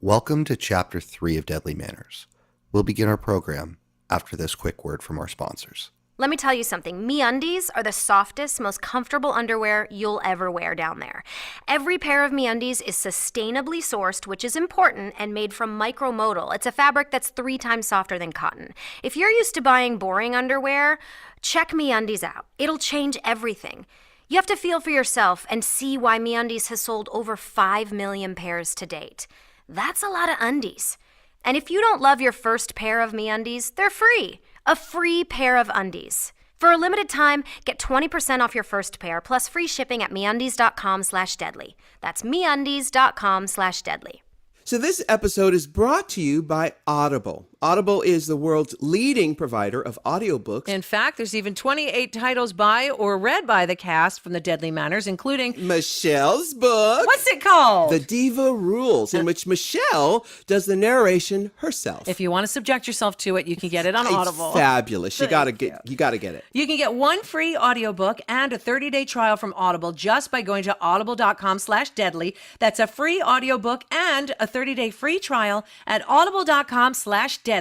Welcome to Chapter 3 of Deadly Manners. We'll begin our program after this quick word from our sponsors. Let me tell you something. MeUndies are the softest, most comfortable underwear you'll ever wear down there. Every pair of MeUndies is sustainably sourced, which is important, and made from micromodal. It's a fabric that's 3 times softer than cotton. If you're used to buying boring underwear, check MeUndies out. It'll change everything. You have to feel for yourself and see why MeUndies has sold over 5 million pairs to date. That's a lot of undies. And if you don't love your first pair of MeUndies, they're free. A free pair of undies. For a limited time, get 20% off your first pair plus free shipping at MeUndies.com/deadly. That's MeUndies.com/deadly. So this episode is brought to you by Audible. Audible is the world's leading provider of audiobooks. In fact, there's even 28 titles by or read by the cast from the Deadly Manners, including Michelle's book. What's it called? The Diva Rules, in which Michelle does the narration herself. If you want to subject yourself to it, you can get it on Audible. It's fabulous. You gotta get it. You can get 1 free audiobook and a 30-day trial from Audible just by going to audible.com/deadly. That's a free audiobook and a 30-day free trial at audible.com/deadly.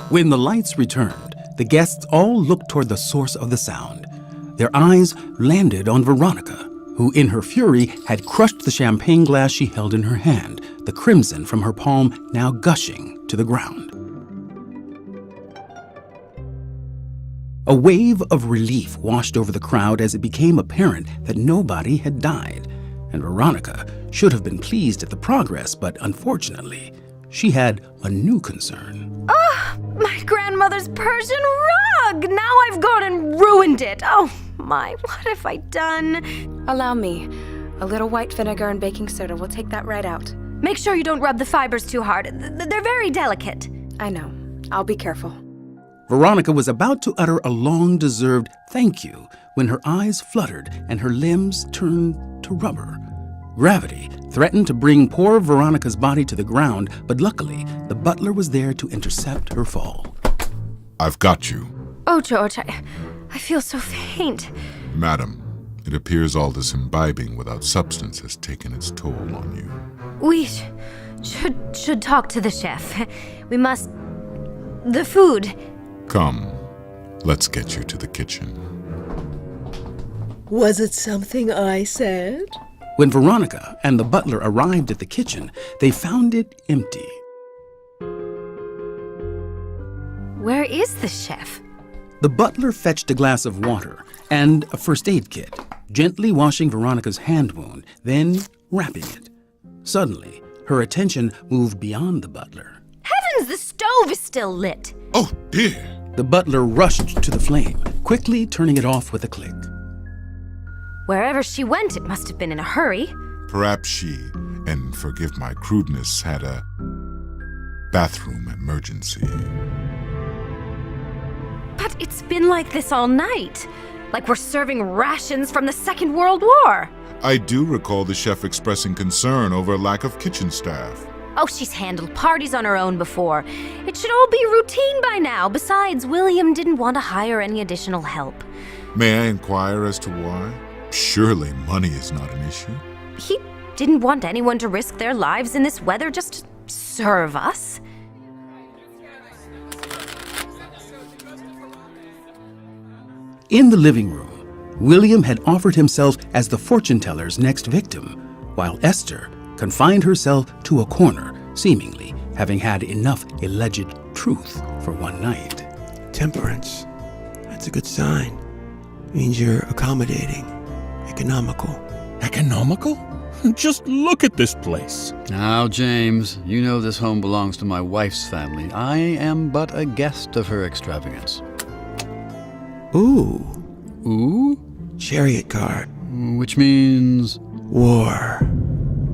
When the lights returned, the guests all looked toward the source of the sound. Their eyes landed on Veronica, who in her fury had crushed the champagne glass she held in her hand, the crimson from her palm now gushing to the ground. A wave of relief washed over the crowd as it became apparent that nobody had died, and Veronica should have been pleased at the progress, but unfortunately, she had a new concern. My grandmother's Persian rug! Now I've gone and ruined it! Oh my, what have I done? Allow me. A little white vinegar and baking soda will take that right out. Make sure you don't rub the fibers too hard. They're very delicate. I know. I'll be careful. Veronica was about to utter a long-deserved thank you when her eyes fluttered and her limbs turned to rubber. Gravity threatened to bring poor Veronica's body to the ground, but luckily, the butler was there to intercept her fall. I've got you. Oh, George, I feel so faint. Madam, it appears all this imbibing without substance has taken its toll on you. We should talk to the chef. We must... The food. Come, let's get you to the kitchen. Was it something I said? When Veronica and the butler arrived at the kitchen, they found it empty. Where is the chef? The butler fetched a glass of water and a first aid kit, gently washing Veronica's hand wound, then wrapping it. Suddenly, her attention moved beyond the butler. Heavens, the stove is still lit! Oh, dear! The butler rushed to the flame, quickly turning it off with a click. Wherever she went, it must have been in a hurry. Perhaps she, and forgive my crudeness, had a bathroom emergency. But it's been like this all night. Like we're serving rations from the Second World War. I do recall the chef expressing concern over lack of kitchen staff. Oh, she's handled parties on her own before. It should all be routine by now. Besides, William didn't want to hire any additional help. May I inquire as to why? Surely money is not an issue. He didn't want anyone to risk their lives in this weather just to serve us. In the living room, William had offered himself as the fortune teller's next victim, while Esther confined herself to a corner, seemingly having had enough alleged truth for one night. Temperance. That's a good sign. Means you're accommodating. Economical. Economical? Just look at this place. Now, James, you know this home belongs to my wife's family. I am but a guest of her extravagance. Ooh. Ooh? Chariot card. Which means... War.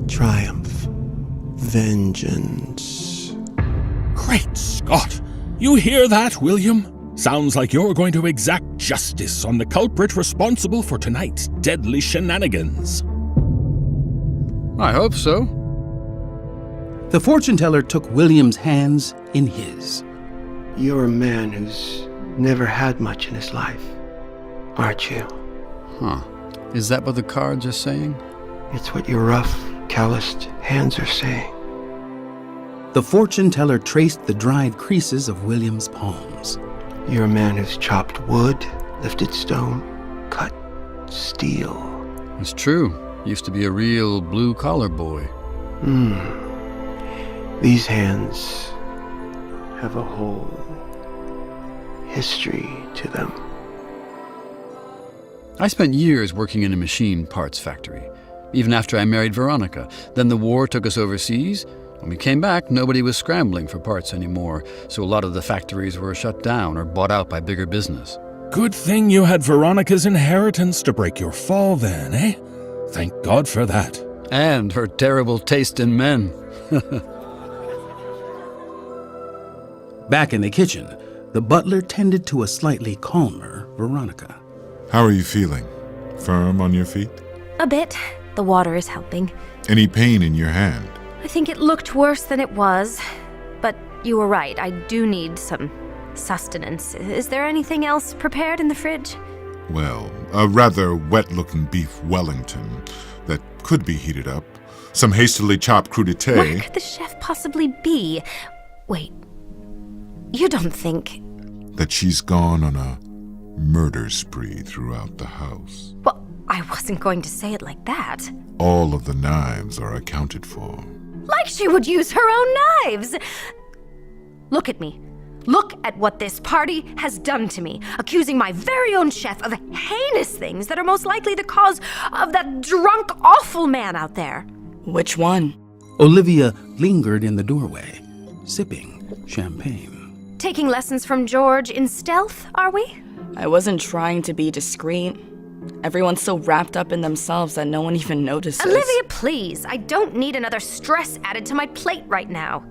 Triumph. Vengeance. Great Scott! You hear that, William? Sounds like you're going to exact justice on the culprit responsible for tonight's deadly shenanigans. I hope so. The fortune teller took William's hands in his. You're a man who's never had much in his life, aren't you? Huh. Is that what the cards are saying? It's what your rough, calloused hands are saying. The fortune teller traced the dried creases of William's palms. You're a man who's chopped wood, lifted stone, cut steel. It's true. Used to be a real blue-collar boy. These hands have a whole history to them. I spent years working in a machine parts factory, even after I married Veronica. Then the war took us overseas. When we came back, nobody was scrambling for parts anymore, so a lot of the factories were shut down or bought out by bigger business. Good thing you had Veronica's inheritance to break your fall then, eh? Thank God for that. And her terrible taste in men. Back in the kitchen, the butler tended to a slightly calmer Veronica. How are you feeling? Firm on your feet? A bit. The water is helping. Any pain in your hand? I think it looked worse than it was. But you were right, I do need some sustenance. Is there anything else prepared in the fridge? Well, a rather wet-looking beef Wellington that could be heated up. Some hastily chopped crudité. Where could the chef possibly be? Wait, you don't think... That she's gone on a murder spree throughout the house. Well, I wasn't going to say it like that. All of the knives are accounted for. Like she would use her own knives! Look at me. Look at what this party has done to me, accusing my very own chef of heinous things that are most likely the cause of that drunk, awful man out there. Which one? Olivia lingered in the doorway, sipping champagne. Taking lessons from George in stealth, are we? I wasn't trying to be discreet. Everyone's so wrapped up in themselves that no one even notices. Olivia, please. I don't need another stress added to my plate right now.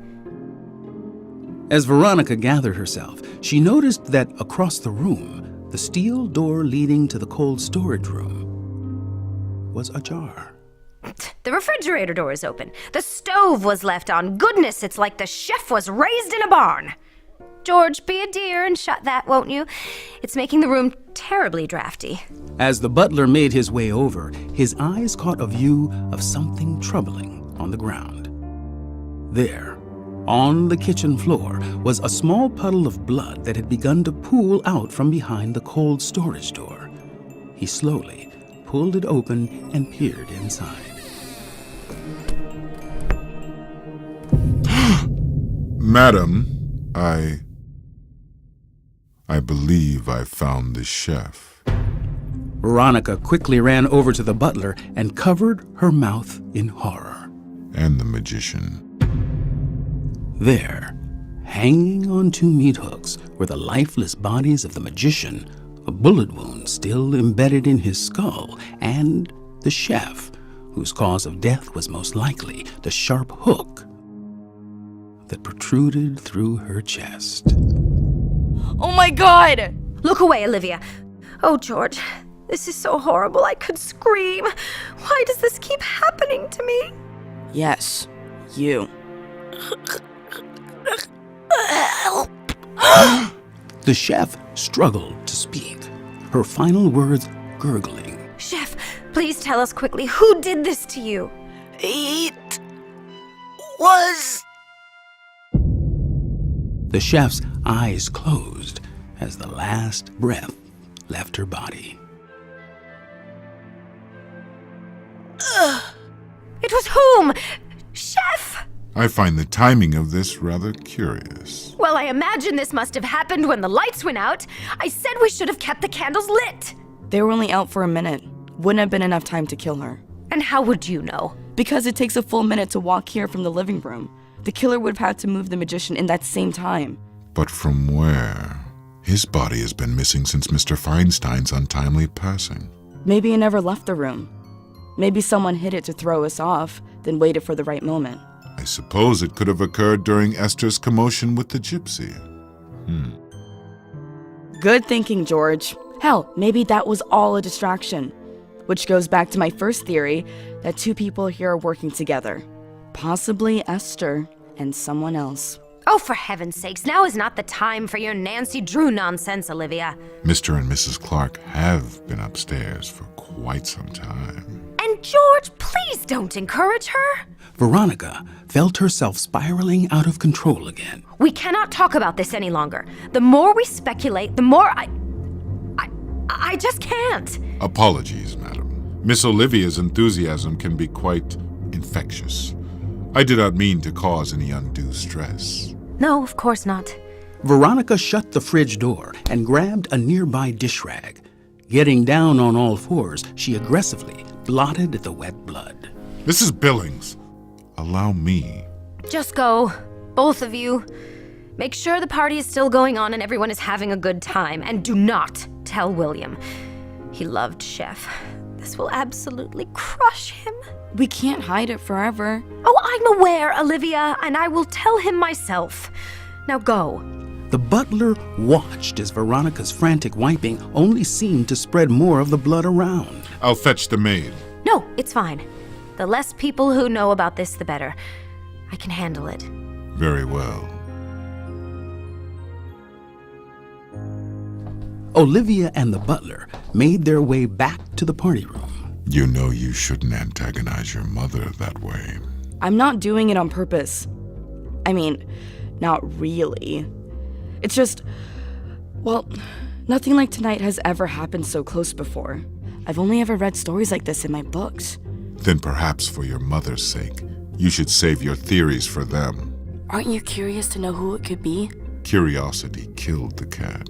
As Veronica gathered herself, she noticed that across the room, the steel door leading to the cold storage room was ajar. The refrigerator door is open. The stove was left on. Goodness, it's like the chef was raised in a barn. George, be a dear and shut that, won't you? It's making the room terribly drafty. As the butler made his way over, his eyes caught a view of something troubling on the ground. There, on the kitchen floor, was a small puddle of blood that had begun to pool out from behind the cold storage door. He slowly pulled it open and peered inside. Madam, I believe I found the chef. Veronica quickly ran over to the butler and covered her mouth in horror. And the magician. There, hanging on two meat hooks, were the lifeless bodies of the magician, a bullet wound still embedded in his skull, and the chef, whose cause of death was most likely the sharp hook that protruded through her chest. Oh my God! Look away, Olivia. Oh, George, this is so horrible I could scream. Why does this keep happening to me? Yes, you. Help! The chef struggled to speak, her final words gurgling. Chef, please tell us quickly, who did this to you? It was... The chef's eyes closed as the last breath left her body. It was whom? Chef! I find the timing of this rather curious. Well, I imagine this must have happened when the lights went out. I said we should have kept the candles lit. They were only out for a minute. Wouldn't have been enough time to kill her. And how would you know? Because it takes a full minute to walk here from the living room. The killer would have had to move the magician in that same time. But from where? His body has been missing since Mr. Feinstein's untimely passing. Maybe he never left the room. Maybe someone hid it to throw us off, then waited for the right moment. I suppose it could have occurred during Esther's commotion with the gypsy. Good thinking, George. Hell, maybe that was all a distraction. Which goes back to my first theory that two people here are working together. Possibly Esther and someone else. Oh, for heaven's sakes, now is not the time for your Nancy Drew nonsense, Olivia. Mr. and Mrs. Clark have been upstairs for quite some time. And George, please don't encourage her. Veronica felt herself spiraling out of control again. We cannot talk about this any longer. The more we speculate, the more I just can't. Apologies, madam. Miss Olivia's enthusiasm can be quite infectious. I did not mean to cause any undue stress. No, of course not. Veronica shut the fridge door and grabbed a nearby dish rag. Getting down on all fours, she aggressively blotted at the wet blood. Mrs. Billings, allow me. Just go, both of you. Make sure the party is still going on and everyone is having a good time. And do not tell William. He loved Chef. This will absolutely crush him. We can't hide it forever. Oh, I'm aware, Olivia, and I will tell him myself. Now go. The butler watched as Veronica's frantic wiping only seemed to spread more of the blood around. I'll fetch the maid. No, it's fine. The less people who know about this, the better. I can handle it. Very well. Olivia and the butler made their way back to the party room. You know you shouldn't antagonize your mother that way. I'm not doing it on purpose. I mean, not really. It's just, well, nothing like tonight has ever happened so close before. I've only ever read stories like this in my books. Then perhaps for your mother's sake, you should save your theories for them. Aren't you curious to know who it could be? Curiosity killed the cat.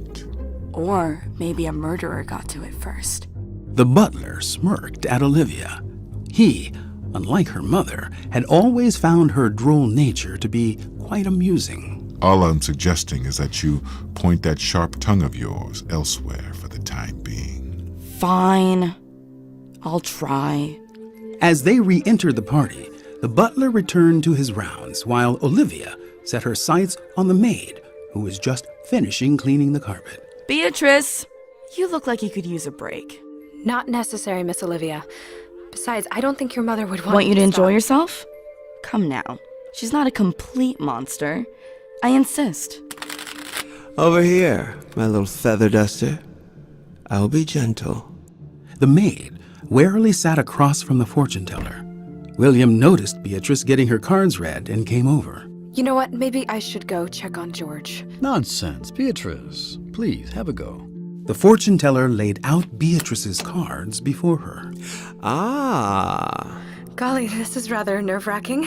Or maybe a murderer got to it first. The butler smirked at Olivia. He, unlike her mother, had always found her droll nature to be quite amusing. All I'm suggesting is that you point that sharp tongue of yours elsewhere for the time being. Fine. I'll try. As they re-entered the party, the butler returned to his rounds while Olivia set her sights on the maid, who was just finishing cleaning the carpet. Beatrice, you look like you could use a break. Not necessary, Miss Olivia. Besides, I don't think your mother would want you to enjoy stop. yourself? Come now. She's not a complete monster. I insist. Over here, my little feather duster. I'll be gentle. The maid warily sat across from the fortune teller. William noticed Beatrice getting her cards read and came over. You know what? Maybe I should go check on George. Nonsense. Beatrice, please, have a go. The fortune teller laid out Beatrice's cards before her. Ah. Golly, this is rather nerve-wracking.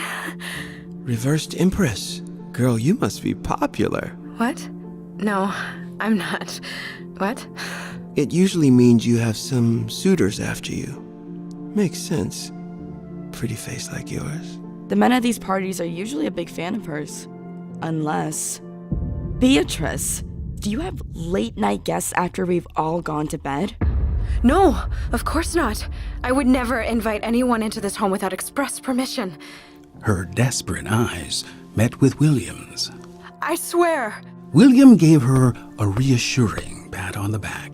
Reversed Empress. Girl, you must be popular. What? No, I'm not. What? It usually means you have some suitors after you. Makes sense. Pretty face like yours. The men at these parties are usually a big fan of hers. Unless... Beatrice, do you have late-night guests after we've all gone to bed? No, of course not. I would never invite anyone into this home without express permission. Her desperate eyes met with William's. I swear. William gave her a reassuring pat on the back.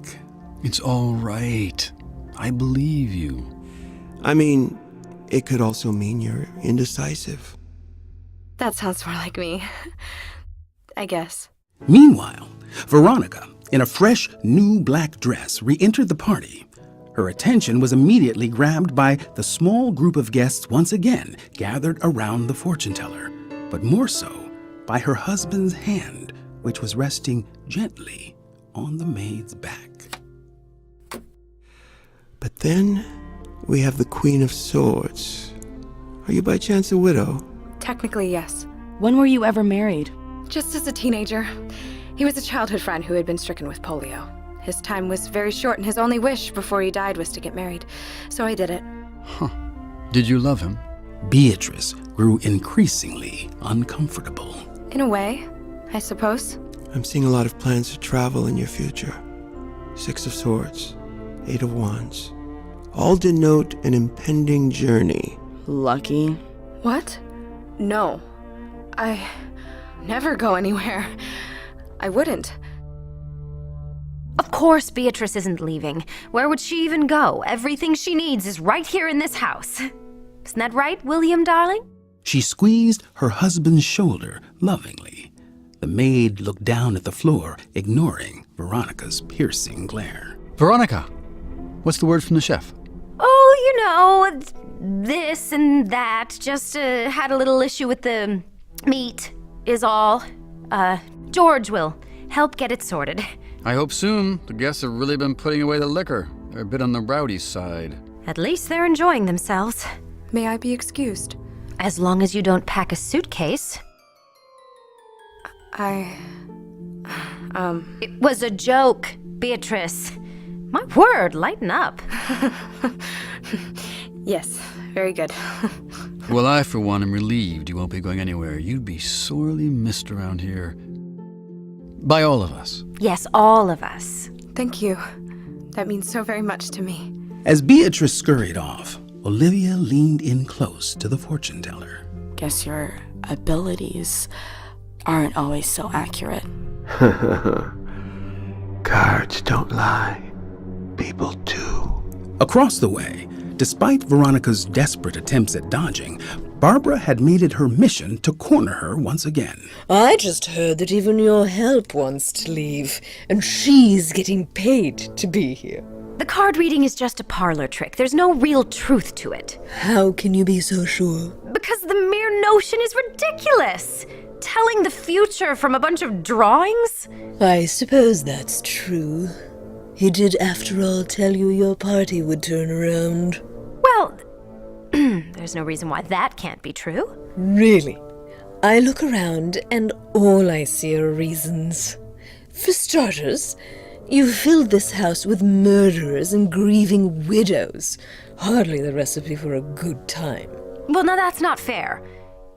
It's all right. I believe you. I mean, it could also mean you're indecisive. That sounds more like me. I guess. Meanwhile, Veronica, in a fresh, new black dress, re-entered the party. Her attention was immediately grabbed by the small group of guests once again gathered around the fortune teller, but more so by her husband's hand, which was resting gently on the maid's back. But then we have the Queen of Swords. Are you by chance a widow? Technically, yes. When were you ever married? Just as a teenager. He was a childhood friend who had been stricken with polio. His time was very short, and his only wish before he died was to get married. So I did it. Huh. Did you love him? Beatrice grew increasingly uncomfortable. In a way, I suppose. I'm seeing a lot of plans to travel in your future. 6 of Swords, 8 of Wands. All denote an impending journey. Lucky. What? No. I never go anywhere. I wouldn't. Of course Beatrice isn't leaving. Where would she even go? Everything she needs is right here in this house. Isn't that right, William, darling? She squeezed her husband's shoulder lovingly. The maid looked down at the floor, ignoring Veronica's piercing glare. Veronica, what's the word from the chef? Oh, this and that. Just had a little issue with the meat, is all. George will help get it sorted. I hope soon. The guests have really been putting away the liquor. They're a bit on the rowdy side. At least they're enjoying themselves. May I be excused? As long as you don't pack a suitcase. It was a joke, Beatrice. My word, lighten up. Yes, very good. Well, I, for one, am relieved you won't be going anywhere. You'd be sorely missed around here. By all of us. Yes, all of us. Thank you. That means so very much to me. As Beatrice scurried off, Olivia leaned in close to the fortune teller. Guess your abilities aren't always so accurate. Cards don't lie. People do. Across the way, despite Veronica's desperate attempts at dodging, Barbra had made it her mission to corner her once again. I just heard that even your help wants to leave, and she's getting paid to be here. The card reading is just a parlor trick. There's no real truth to it. How can you be so sure? Because the mere notion is ridiculous. Telling the future from a bunch of drawings? I suppose that's true. He did, after all, tell you your party would turn around. Well, there's no reason why that can't be true. Really? I look around and all I see are reasons. For starters, you filled this house with murderers and grieving widows. Hardly the recipe for a good time. Well, now that's not fair.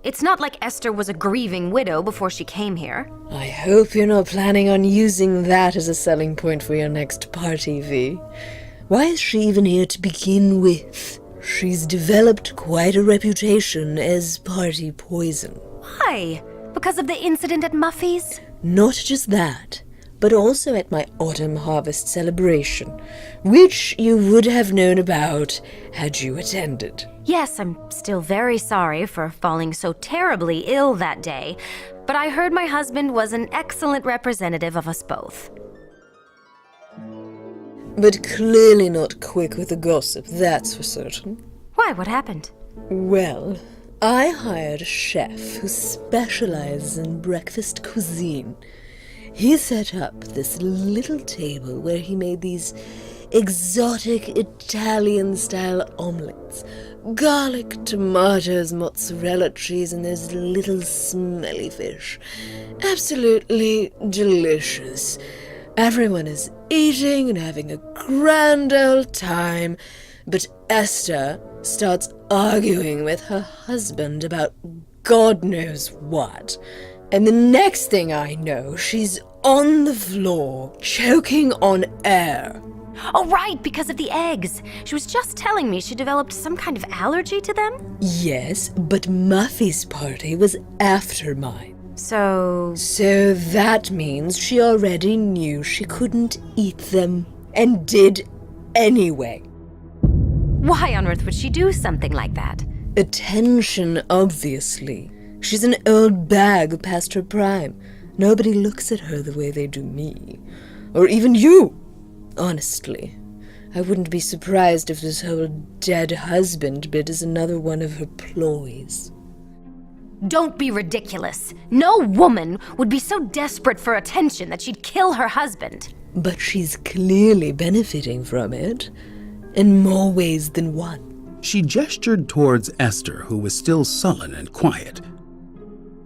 It's not like Esther was a grieving widow before she came here. I hope you're not planning on using that as a selling point for your next party, V. Why is she even here to begin with? She's developed quite a reputation as party poison. Why? Because of the incident at Muffy's? Not just that, but also at my autumn harvest celebration, which you would have known about had you attended. Yes, I'm still very sorry for falling so terribly ill that day, but I heard my husband was an excellent representative of us both. But clearly not quick with the gossip, that's for certain. Why, what happened? Well, I hired a chef who specializes in breakfast cuisine. He set up this little table where he made these exotic Italian-style omelets. Garlic, tomatoes, mozzarella cheese, and those little smelly fish. Absolutely delicious. Everyone is eating and having a grand old time, but Esther starts arguing with her husband about God knows what. And the next thing I know, she's on the floor, choking on air. Oh, right, because of the eggs. She was just telling me she developed some kind of allergy to them. Yes, but Muffy's party was after mine. So that means she already knew she couldn't eat them, and did anyway. Why on earth would she do something like that? Attention, obviously. She's an old bag past her prime. Nobody looks at her the way they do me. Or even you. Honestly, I wouldn't be surprised if this whole dead husband bit is another one of her ploys. Don't be ridiculous. No woman would be so desperate for attention that she'd kill her husband. But she's clearly benefiting from it, in more ways than one. She gestured towards Esther, who was still sullen and quiet,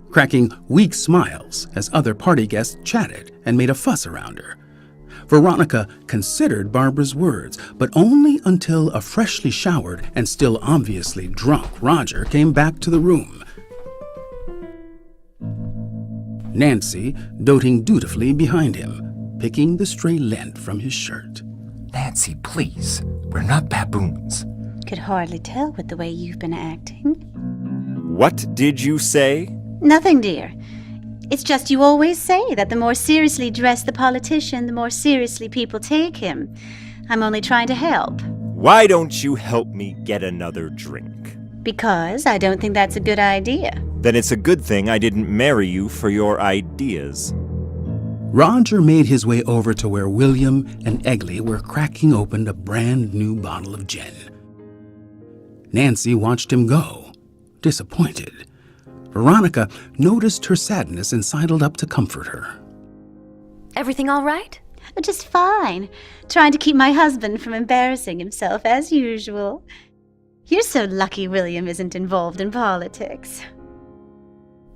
cracking weak smiles as other party guests chatted and made a fuss around her. Veronica considered Barbra's words, but only until a freshly showered and still obviously drunk Roger came back to the room. Nancy doting dutifully behind him, picking the stray lint from his shirt. Nancy, please. We're not baboons. Could hardly tell with the way you've been acting. What did you say? Nothing, dear. It's just you always say that the more seriously dressed the politician, the more seriously people take him. I'm only trying to help. Why don't you help me get another drink? Because I don't think that's a good idea. Then it's a good thing I didn't marry you for your ideas. Roger made his way over to where William and Egley were cracking open a brand new bottle of gin. Nancy watched him go, disappointed. Veronica noticed her sadness and sidled up to comfort her. Everything all right? Just fine. Trying to keep my husband from embarrassing himself, as usual. You're so lucky William isn't involved in politics.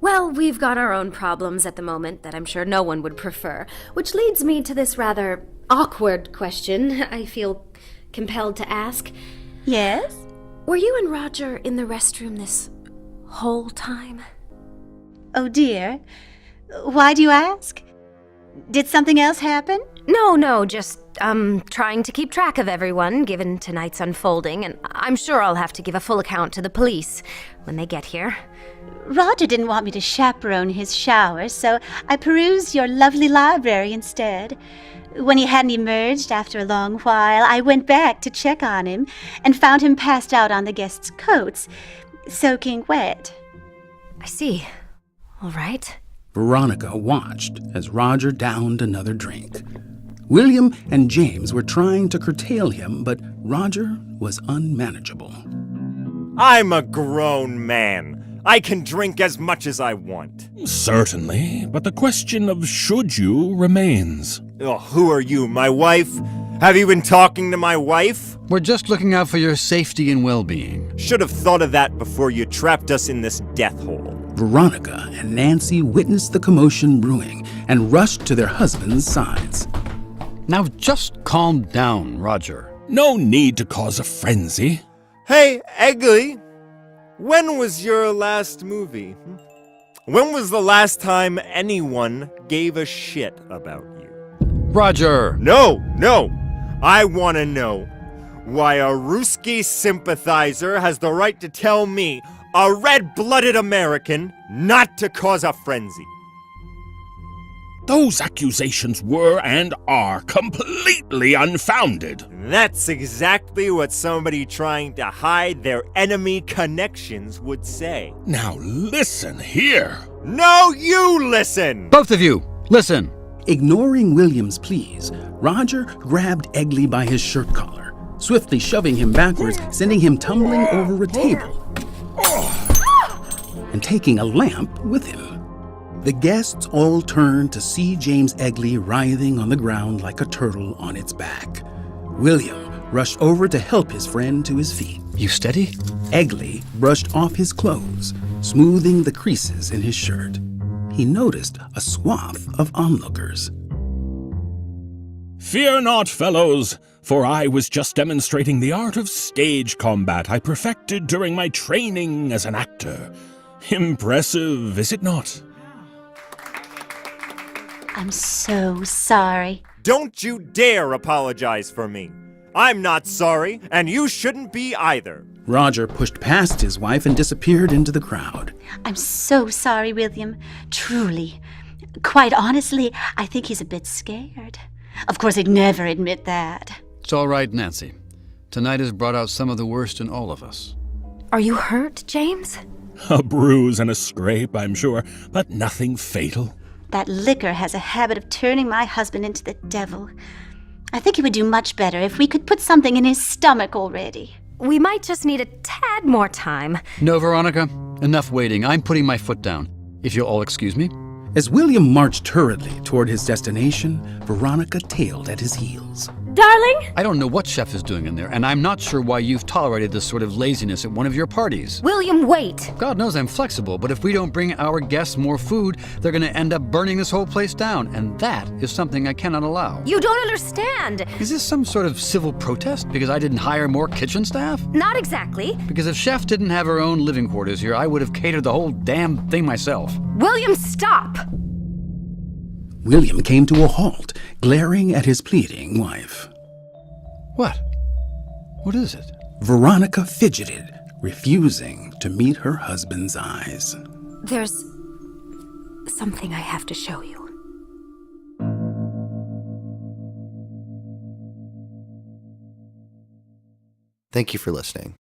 Well, we've got our own problems at the moment that I'm sure no one would prefer, which leads me to this rather awkward question I feel compelled to ask. Yes? Were you and Roger in the restroom this whole time? Oh dear. Why do you ask? Did something else happen? No, just, trying to keep track of everyone, given tonight's unfolding, and I'm sure I'll have to give a full account to the police when they get here. Roger didn't want me to chaperone his shower, so I perused your lovely library instead. When he hadn't emerged after a long while, I went back to check on him and found him passed out on the guests' coats, soaking wet. I see. All right. Veronica watched as Roger downed another drink. William and James were trying to curtail him, but Roger was unmanageable. I'm a grown man. I can drink as much as I want. Certainly, but the question of should you remains. Oh, who are you, my wife? Have you been talking to my wife? We're just looking out for your safety and well-being. Should have thought of that before you trapped us in this death hole. Veronica and Nancy witnessed the commotion brewing and rushed to their husbands' sides. Now just calm down, Roger. No need to cause a frenzy. Hey, Egley, when was your last movie? When was the last time anyone gave a shit about you? Roger! No! I want to know why a Ruski sympathizer has the right to tell me, a red-blooded American, not to cause a frenzy. Those accusations were and are completely unfounded. That's exactly what somebody trying to hide their enemy connections would say. Now listen here. No, you listen! Both of you, listen. Ignoring William's pleas, Roger grabbed Egley by his shirt collar, swiftly shoving him backwards, sending him tumbling over a table, and taking a lamp with him. The guests all turned to see James Egley writhing on the ground like a turtle on its back. William rushed over to help his friend to his feet. You steady? Egley brushed off his clothes, smoothing the creases in his shirt. He noticed a swath of onlookers. Fear not, fellows, for I was just demonstrating the art of stage combat I perfected during my training as an actor. Impressive, is it not? I'm so sorry. Don't you dare apologize for me. I'm not sorry, and you shouldn't be either. Roger pushed past his wife and disappeared into the crowd. I'm so sorry, William. Truly. Quite honestly, I think he's a bit scared. Of course, he'd never admit that. It's all right, Nancy. Tonight has brought out some of the worst in all of us. Are you hurt, James? A bruise and a scrape, I'm sure, but nothing fatal. That liquor has a habit of turning my husband into the devil. I think he would do much better if we could put something in his stomach already. We might just need a tad more time. No, Veronica. Enough waiting. I'm putting my foot down. If you'll all excuse me. As William marched hurriedly toward his destination, Veronica tailed at his heels. Darling? I don't know what Chef is doing in there, and I'm not sure why you've tolerated this sort of laziness at one of your parties. William, wait! God knows I'm flexible, but if we don't bring our guests more food, they're going to end up burning this whole place down, and that is something I cannot allow. You don't understand! Is this some sort of civil protest because I didn't hire more kitchen staff? Not exactly. Because if Chef didn't have her own living quarters here, I would have catered the whole damn thing myself. William, stop! William came to a halt, glaring at his pleading wife. What? What is it? Veronica fidgeted, refusing to meet her husband's eyes. There's something I have to show you. Thank you for listening.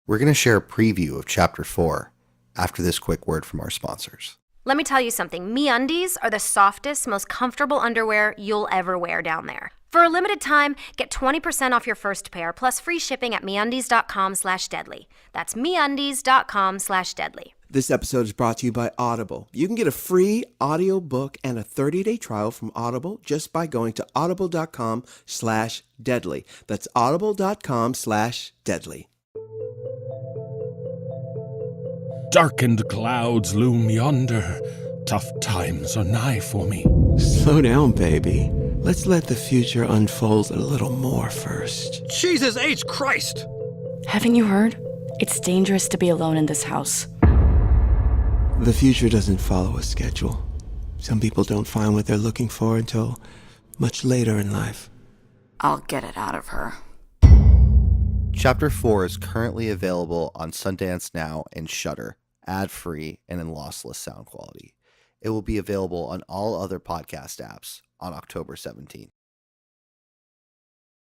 We're going to share a preview of Chapter 4 after this quick word from our sponsors. Let me tell you something. MeUndies are the softest, most comfortable underwear you'll ever wear down there. For a limited time, get 20% off your first pair plus free shipping at MeUndies.com/deadly. That's MeUndies.com/deadly. This episode is brought to you by Audible. You can get a free audiobook and a 30-day trial from Audible just by going to audible.com/deadly. That's audible.com/deadly. Darkened clouds loom yonder. Tough times are nigh for me. Slow down, baby. Let's let the future unfold a little more first. Jesus H. Christ! Haven't you heard? It's dangerous to be alone in this house. The future doesn't follow a schedule. Some people don't find what they're looking for until much later in life. I'll get it out of her. Chapter 4 is currently available on Sundance Now and Shudder, ad-free and in lossless sound quality. It will be available on all other podcast apps on October 17th.